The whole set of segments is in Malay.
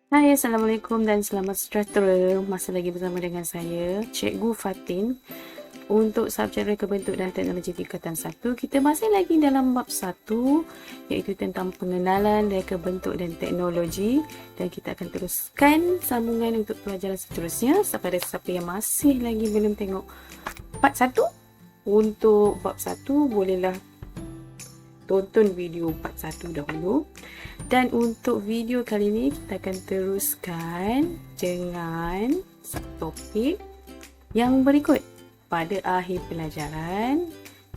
Hai, Assalamualaikum dan selamat sejahtera. Masih lagi bersama dengan saya, Cikgu Fatin. Untuk subjek reka bentuk dan teknologi tingkatan 1, kita masih lagi dalam bab 1, iaitu tentang pengenalan reka bentuk dan teknologi. Dan kita akan teruskan sambungan untuk pelajaran seterusnya. Kepada siapa yang masih lagi belum tengok part 1, untuk bab 1, bolehlah tonton video part 1 dahulu. Dan untuk video kali ini kita akan teruskan dengan subtopik yang berikut. Pada akhir pelajaran,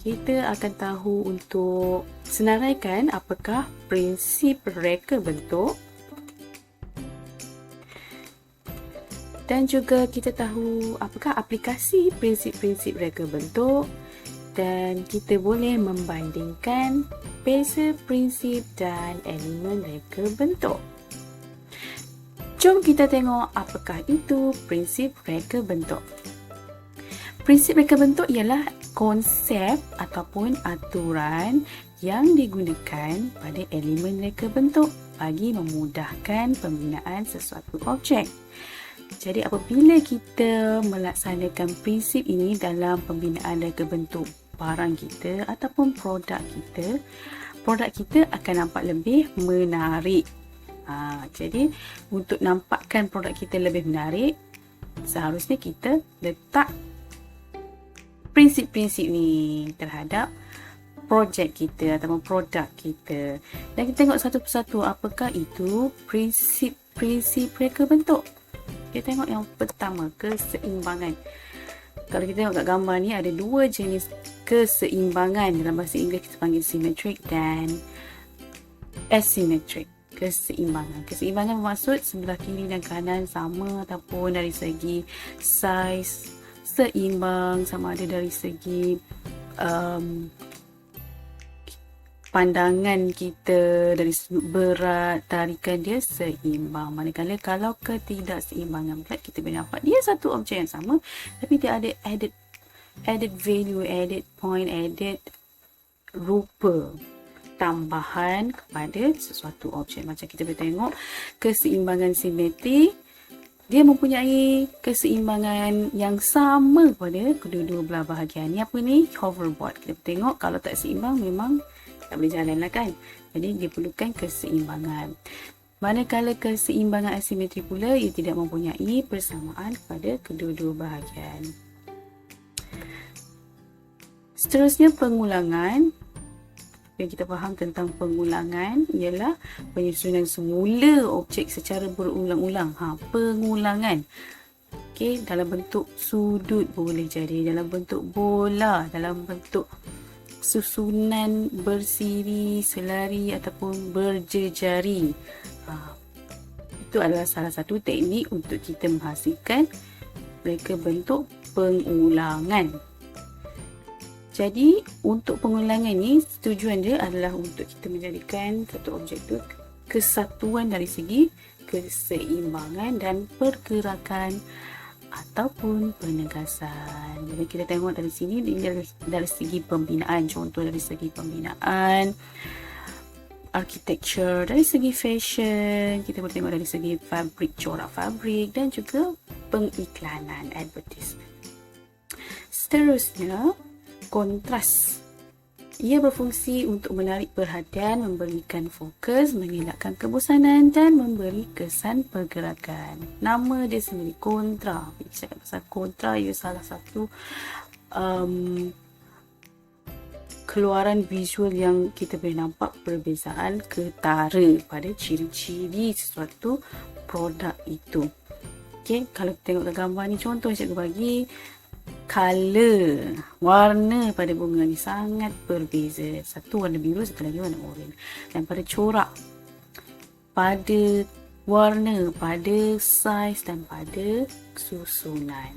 kita akan tahu untuk senaraikan apakah prinsip reka bentuk, dan juga kita tahu apakah aplikasi prinsip-prinsip reka bentuk, dan kita boleh membandingkan beza prinsip dan elemen reka bentuk. Jom kita tengok apakah itu prinsip reka bentuk. Prinsip reka bentuk ialah konsep ataupun aturan yang digunakan pada elemen reka bentuk bagi memudahkan pembinaan sesuatu objek. Jadi apabila kita melaksanakan prinsip ini dalam pembinaan reka bentuk barang kita ataupun produk kita akan nampak lebih menarik. Jadi untuk nampakkan produk kita lebih menarik, seharusnya kita letak prinsip-prinsip ni terhadap projek kita ataupun produk kita. Dan kita tengok satu persatu apakah itu prinsip-prinsip reka bentuk. Kita tengok yang pertama, keseimbangan. Kalau kita tengok kat gambar ni ada dua jenis keseimbangan. Dalam bahasa Inggeris kita panggil symmetric dan asymmetric. Keseimbangan bermaksud sebelah kiri dan kanan sama ataupun dari segi saiz seimbang, sama ada dari segi pandangan kita, dari sudut berat, tarikan dia seimbang. Manakala kalau ketidakseimbangan pula, kita boleh nampak dia satu objek yang sama tapi dia ada added value, added point, added rupa tambahan kepada sesuatu objek. Macam kita boleh tengok keseimbangan simetri, dia mempunyai keseimbangan yang sama pada kedua-dua belah bahagian. Ni apa ni? Hoverboard. Kita tengok kalau tak seimbang memang tak boleh jalan lah kan. Jadi dia perlukan keseimbangan. Manakala keseimbangan asimetri pula, ia tidak mempunyai persamaan pada kedua-dua bahagian. Seterusnya pengulangan. Yang kita faham tentang pengulangan ialah penyusunan semula objek secara berulang-ulang. Pengulangan. Okey, dalam bentuk sudut boleh jadi, dalam bentuk bola, dalam bentuk susunan bersiri, selari ataupun berjejari. Itu adalah salah satu teknik untuk kita menghasilkan reka bentuk pengulangan. Jadi untuk pengulangan ni, tujuan dia adalah untuk kita menjadikan satu objek tu kesatuan dari segi keseimbangan dan pergerakan ataupun penegasan. Jadi kita tengok dari sini dari segi pembinaan, contoh dari segi pembinaan, architecture, dari segi fashion, kita boleh tengok dari segi fabrik, corak fabrik, dan juga pengiklanan, advertisement. Seterusnya, kontras. Ia berfungsi untuk menarik perhatian, memberikan fokus, mengelakkan kebosanan dan memberi kesan pergerakan. Nama dia sendiri, kontra. Bila cakap pasal kontra, ia salah satu keluaran visual yang kita boleh nampak perbezaan ketara pada ciri-ciri sesuatu produk itu. Okay, kalau kita tengok gambar ni, contoh cikgu bagi, color, warna pada bunga ni sangat berbeza. Satu warna biru, satu lagi warna oranye. Dan pada corak, pada warna, pada saiz dan pada susunan.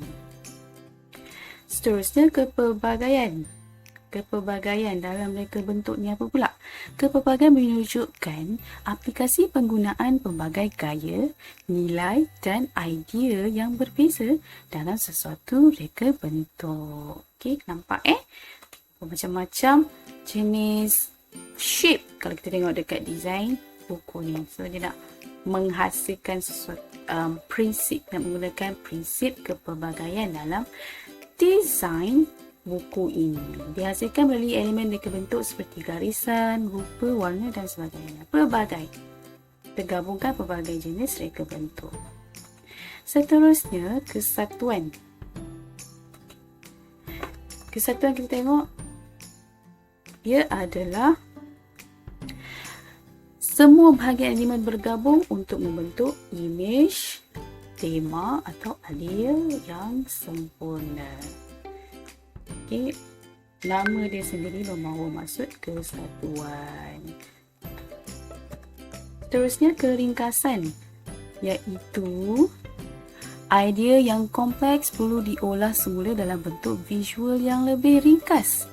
Seterusnya, kepelbagaian. Kepelbagaian dalam reka bentuk ni apa pula? Kepelbagaian menunjukkan aplikasi penggunaan pelbagai gaya, nilai dan idea yang berbeza dalam sesuatu reka bentuk. Okey, nampak macam-macam jenis shape kalau kita tengok dekat design buku ni. So dia nak menghasilkan sesuatu prinsip dan menggunakan prinsip kepelbagaian dalam desain buku ini. Dihasilkan melalui elemen reka bentuk seperti garisan, rupa, warna dan sebagainya. Pelbagai. Tergabungkan pelbagai jenis reka bentuk. Seterusnya, kesatuan. Kesatuan kita tengok, ia adalah semua bahagian elemen bergabung untuk membentuk imej, tema atau idea yang sempurna. Okey, nama dia sendiri membawa maksud kesatuan. Seterusnya, keringkasan, iaitu idea yang kompleks perlu diolah semula dalam bentuk visual yang lebih ringkas.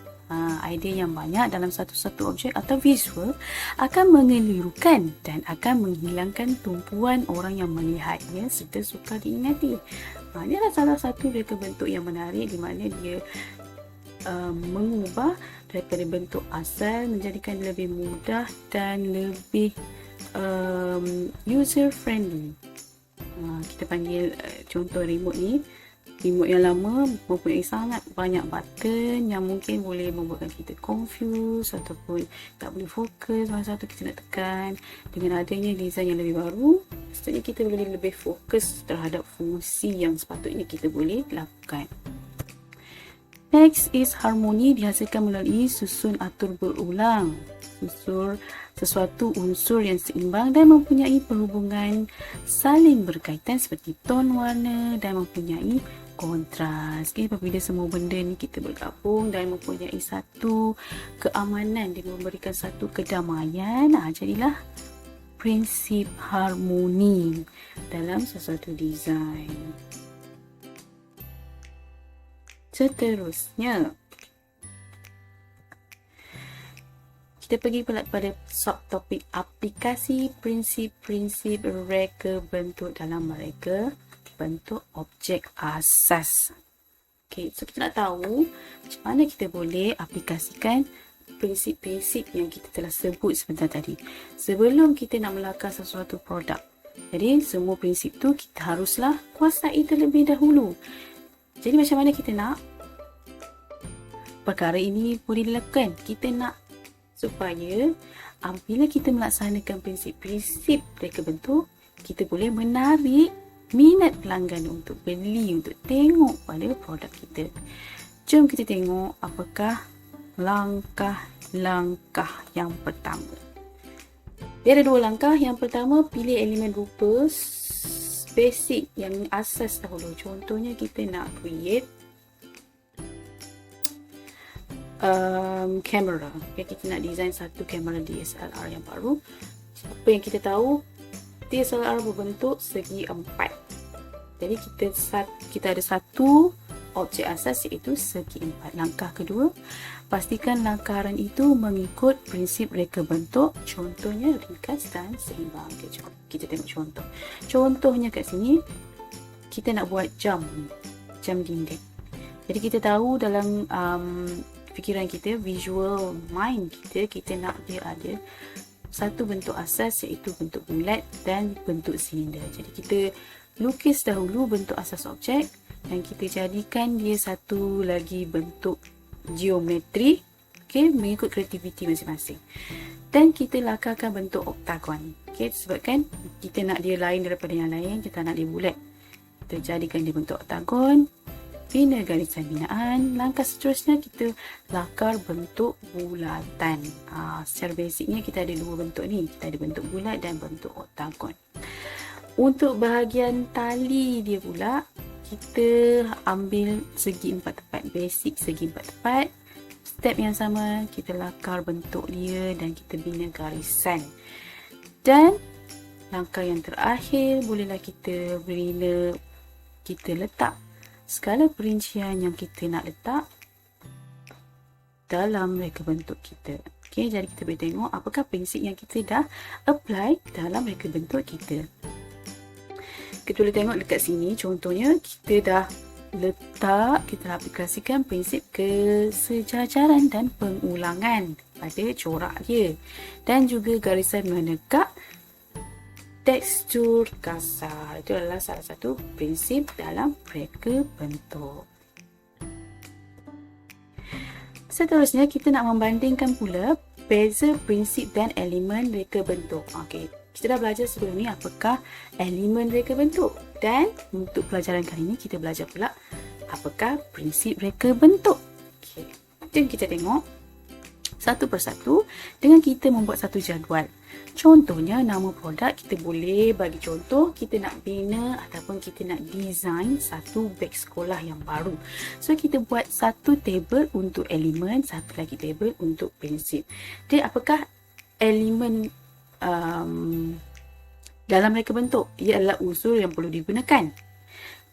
Idea yang banyak dalam satu-satu objek atau visual akan mengelirukan dan akan menghilangkan tumpuan orang yang melihatnya serta sukar diingati. Ini adalah salah satu reka bentuk yang menarik di mana dia mengubah daripada bentuk asal menjadikan lebih mudah dan lebih user friendly. Kita panggil contoh remote ni, remote yang lama mempunyai sangat banyak button yang mungkin boleh membuatkan kita confused ataupun tak boleh fokus masa satu kita nak tekan. Dengan adanya design yang lebih baru, maksudnya kita boleh lebih fokus terhadap fungsi yang sepatutnya kita boleh lakukan. Next is harmoni, dihasilkan melalui susun atur berulang. Susun sesuatu unsur yang seimbang dan mempunyai perhubungan saling berkaitan seperti ton warna dan mempunyai kontras. Apabila semua benda ni kita bergabung dan mempunyai satu keamanan, dia memberikan satu kedamaian, jadilah prinsip harmoni dalam sesuatu desain. Seterusnya, kita pergi pula pada subtopik aplikasi prinsip-prinsip reka bentuk dalam mereka bentuk objek asas. Okay, so kita nak tahu macam mana kita boleh aplikasikan prinsip-prinsip yang kita telah sebut sebentar tadi sebelum kita nak melakar sesuatu produk. Jadi semua prinsip tu kita haruslah kuasai terlebih dahulu. Jadi macam mana kita nak perkara ini boleh dilakukan? Kita nak supaya apabila kita melaksanakan prinsip-prinsip reka bentuk, kita boleh menarik minat pelanggan untuk beli, untuk tengok pada produk kita. Jom kita tengok apakah langkah-langkah yang pertama. Dia ada 2 langkah. Yang pertama, pilih elemen rupa basic yang asas dahulu. Contohnya kita nak create kamera. Kita nak design satu kamera DSLR yang baru. Apa yang kita tahu, DSLR berbentuk segi 4. Jadi kita ada satu objek asas iaitu segi 4. Langkah kedua, pastikan langkaran itu mengikut prinsip reka bentuk. Contohnya ringkas dan seimbang. Kita tengok contoh. Contohnya kat sini, kita nak buat jam dinding. Jadi kita tahu dalam fikiran kita, visual mind kita nak dia ada satu bentuk asas iaitu bentuk bulat dan bentuk silinder. Jadi kita lukis dahulu bentuk asas objek dan kita jadikan dia satu lagi bentuk geometri, mengikut kreativiti masing-masing. Dan kita lakarkan bentuk oktagon. Sebabkan kita nak dia lain daripada yang lain, kita nak dia bulat. Kita jadikan dia bentuk oktagon. Bina garisan binaan. Langkah seterusnya kita lakar bentuk bulatan. Secara basicnya kita ada 2 bentuk ni. Kita ada bentuk bulat dan bentuk oktagon. Untuk bahagian tali dia pula, kita ambil segi 4 tepat. Basic segi 4 tepat. Step yang sama, kita lakar bentuk dia dan kita bina garisan. Dan langkah yang terakhir, bolehlah kita letak segala perincian yang kita nak letak dalam reka bentuk kita. Jadi kita boleh tengok apakah prinsip yang kita dah apply dalam reka bentuk kita. Kita boleh tengok dekat sini, contohnya kita dah aplikasikan prinsip kesejajaran dan pengulangan pada corak dia. Dan juga garisan menegak tekstur kasar. Itu adalah salah satu prinsip dalam reka bentuk. Seterusnya, kita nak membandingkan pula beza prinsip dan elemen reka bentuk. Okey, kita dah belajar sebelum ni apakah elemen reka bentuk. Dan untuk pelajaran kali ini, kita belajar pula apakah prinsip reka bentuk. Okey, jom kita tengok satu persatu dengan kita membuat satu jadual. Contohnya, nama produk kita boleh bagi contoh kita nak bina ataupun kita nak design satu beg sekolah yang baru. So, kita buat satu table untuk elemen, satu lagi table untuk prinsip. Jadi, apakah elemen dalam reka bentuk? Ia adalah unsur yang perlu digunakan.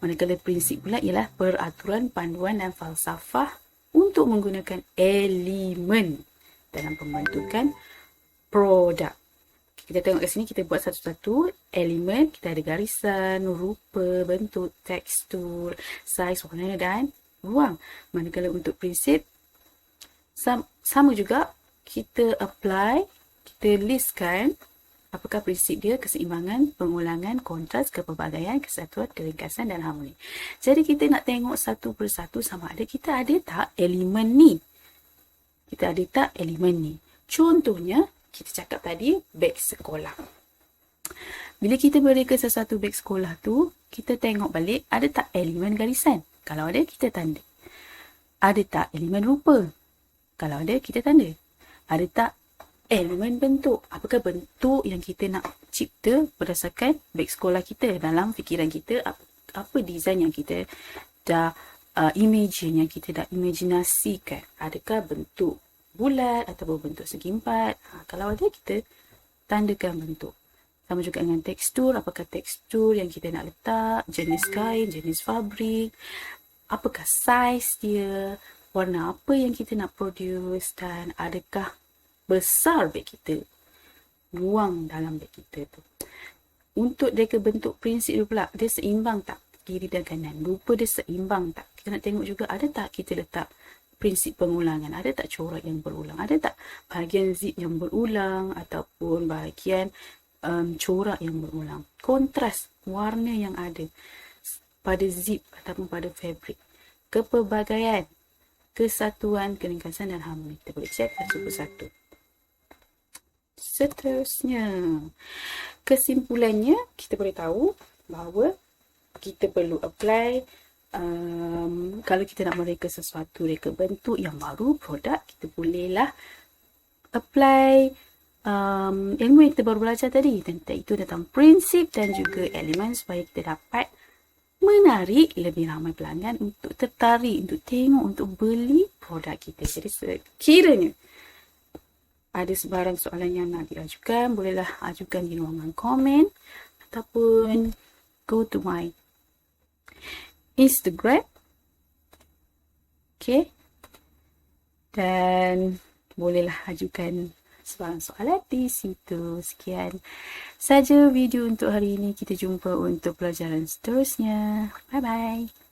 Manakala prinsip pula ialah peraturan, panduan dan falsafah untuk menggunakan elemen dalam pembentukan produk. Kita tengok kat sini, kita buat satu-satu elemen. Kita ada garisan, rupa, bentuk, tekstur, saiz, warna dan ruang. Manakala untuk prinsip, sama juga kita apply, kita listkan apakah prinsip dia: keseimbangan, pengulangan, kontras, kepelbagaian, kesatuan, keringkasan dan harmoni. Jadi kita nak tengok satu persatu sama ada kita ada tak elemen ni. Kita ada tak elemen ni. Contohnya, kita cakap tadi beg sekolah. Bila kita mereka sesuatu beg sekolah tu, kita tengok balik ada tak elemen garisan. Kalau ada, kita tanda. Ada tak elemen rupa? Kalau ada, kita tanda. Ada tak elemen bentuk? Apakah bentuk yang kita nak cipta berdasarkan beg sekolah kita? Dalam fikiran kita, apa design yang kita dah imagine, yang kita dah imajinasikan? Adakah bentuk bulat ataupun bentuk segi empat? Kalau ada, kita tandakan bentuk. Sama juga dengan tekstur. Apakah tekstur yang kita nak letak, jenis kain, jenis fabrik, apakah saiz dia, warna apa yang kita nak produce, dan adakah besar beg kita, ruang dalam beg kita tu. Untuk reka bentuk prinsip tu pula, dia seimbang tak kiri dan kanan? Rupa dia seimbang tak? Kita nak tengok juga ada tak kita letak prinsip pengulangan, ada tak corak yang berulang, ada tak bahagian zip yang berulang ataupun bahagian corak yang berulang. Kontras, warna yang ada pada zip ataupun pada fabric. Kepelbagaian, kesatuan, keringkasan dan harmoni. Kita boleh cek satu persatu. Seterusnya, kesimpulannya, kita boleh tahu bahawa kita perlu apply kalau kita nak mereka sesuatu reka bentuk yang baru, produk, kita bolehlah apply ilmu yang kita baru belajar tadi, tentang itu tentang prinsip dan juga elemen, supaya kita dapat menarik lebih ramai pelanggan untuk tertarik, untuk tengok, untuk beli produk kita. Jadi sekiranya ada sebarang soalan yang nak diajukan, bolehlah ajukan di ruangan komen ataupun go to my Instagram. Okay. Dan bolehlah ajukan sebarang soalan di situ. Sekian saja video untuk hari ini. Kita jumpa untuk pelajaran seterusnya. Bye-bye.